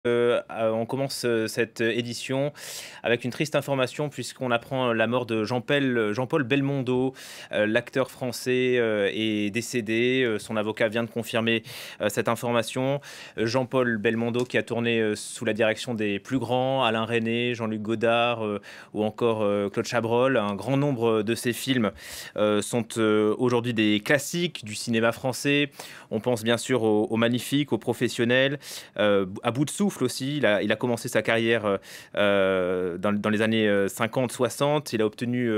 On commence cette édition avec une triste information puisqu'on apprend la mort de Jean-Paul Belmondo. L'acteur français est décédé. Son avocat vient de confirmer cette information. Jean-Paul Belmondo qui a tourné sous la direction des plus grands, Alain Resnais, Jean-Luc Godard ou encore Claude Chabrol. Un grand nombre de ses films sont aujourd'hui des classiques du cinéma français. On pense bien sûr au Magnifique, au Professionnel, à bout de souffle aussi. Il a commencé sa carrière dans les années 50-60. Il a obtenu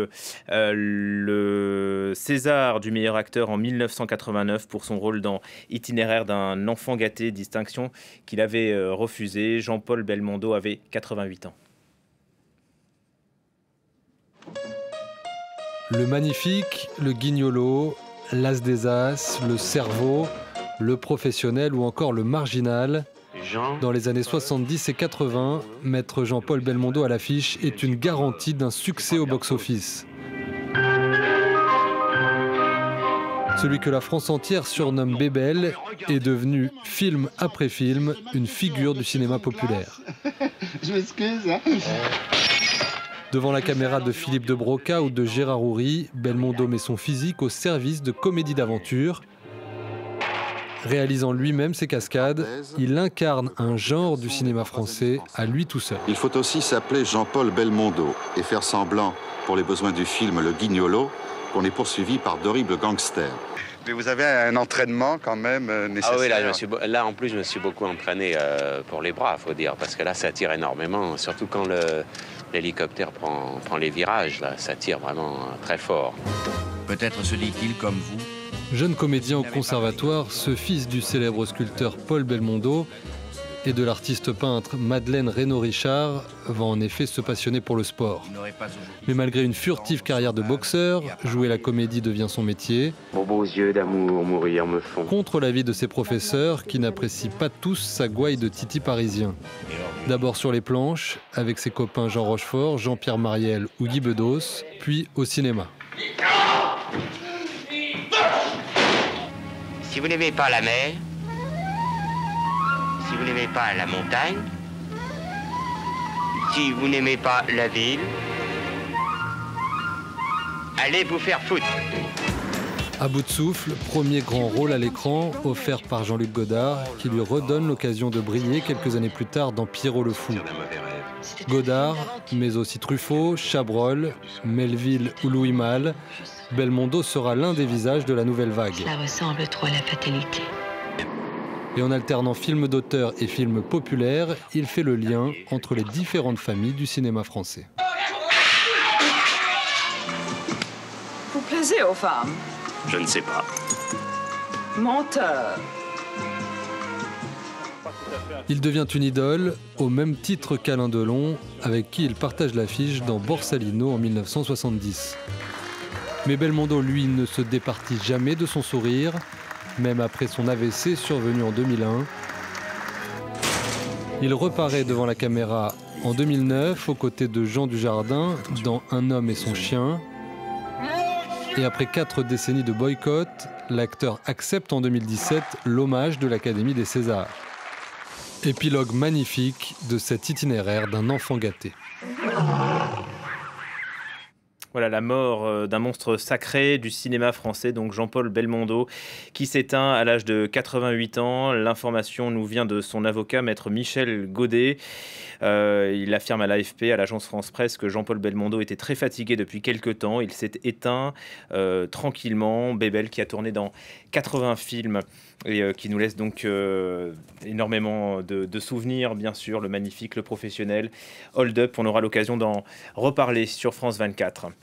le César du meilleur acteur en 1989 pour son rôle dans Itinéraire d'un enfant gâté, distinction qu'il avait refusée. Jean-Paul Belmondo avait 88 ans. Le Magnifique, le Guignolo, l'As des As, le Cerveau, le Professionnel ou encore le Marginal. Dans les années 70 et 80, Maître Jean-Paul Belmondo à l'affiche est une garantie d'un succès au box-office. Celui que la France entière surnomme Bébel est devenu, film après film, une figure du cinéma populaire. Je m'excuse. Devant la caméra de Philippe de Broca ou de Gérard Houry, Belmondo met son physique au service de comédies d'aventure. Réalisant lui-même ses cascades, il incarne un genre du cinéma français à lui tout seul. Il faut aussi s'appeler Jean-Paul Belmondo et faire semblant, pour les besoins du film Le Guignolo, qu'on est poursuivi par d'horribles gangsters. Mais vous avez un entraînement quand même nécessaire. Ah oui, là en plus je me suis beaucoup entraîné pour les bras, faut dire, parce que là ça tire énormément, surtout quand l'hélicoptère prend les virages, là, ça tire vraiment très fort. Peut-être se dit-il comme vous. Jeune comédien au conservatoire, ce fils du célèbre sculpteur Paul Belmondo et de l'artiste peintre Madeleine Reynaud-Richard va en effet se passionner pour le sport. Mais malgré une furtive carrière de boxeur, jouer la comédie devient son métier. Vos beaux yeux d'amour mourir me font. Contre l'avis de ses professeurs qui n'apprécient pas tous sa gouaille de titi parisien. D'abord sur les planches, avec ses copains Jean Rochefort, Jean-Pierre Mariel ou Guy Bedos, puis au cinéma. Si vous n'aimez pas la mer, si vous n'aimez pas la montagne, si vous n'aimez pas la ville, allez vous faire foutre. À bout de souffle, premier grand rôle à l'écran, offert par Jean-Luc Godard, qui lui redonne l'occasion de briller quelques années plus tard dans Pierrot le Fou. Godard, mais aussi Truffaut, Chabrol, Melville ou Louis Malle, Belmondo sera l'un des visages de la nouvelle vague. Cela ressemble trop à la fatalité. Et en alternant films d'auteur et films populaires, il fait le lien entre les différentes familles du cinéma français. Vous plaisez aux femmes? Je ne sais pas. Menteur. Il devient une idole, au même titre qu'Alain Delon, avec qui il partage l'affiche dans Borsalino en 1970. Mais Belmondo, lui, ne se départit jamais de son sourire, même après son AVC survenu en 2001. Il reparaît devant la caméra en 2009, aux côtés de Jean Dujardin, dans Un homme et son chien. Et après 4 décennies de boycott, l'acteur accepte en 2017 l'hommage de l'Académie des Césars. Épilogue magnifique de cet itinéraire d'un enfant gâté. Voilà la mort d'un monstre sacré du cinéma français, donc Jean-Paul Belmondo, qui s'éteint à l'âge de 88 ans. L'information nous vient de son avocat, maître Michel Godet. Il affirme à l'AFP, à l'agence France Presse, que Jean-Paul Belmondo était très fatigué depuis quelques temps. Il s'est éteint tranquillement. Bébel, qui a tourné dans 80 films et qui nous laisse donc énormément de souvenirs, bien sûr. Le Magnifique, le Professionnel, Hold Up. On aura l'occasion d'en reparler sur France 24.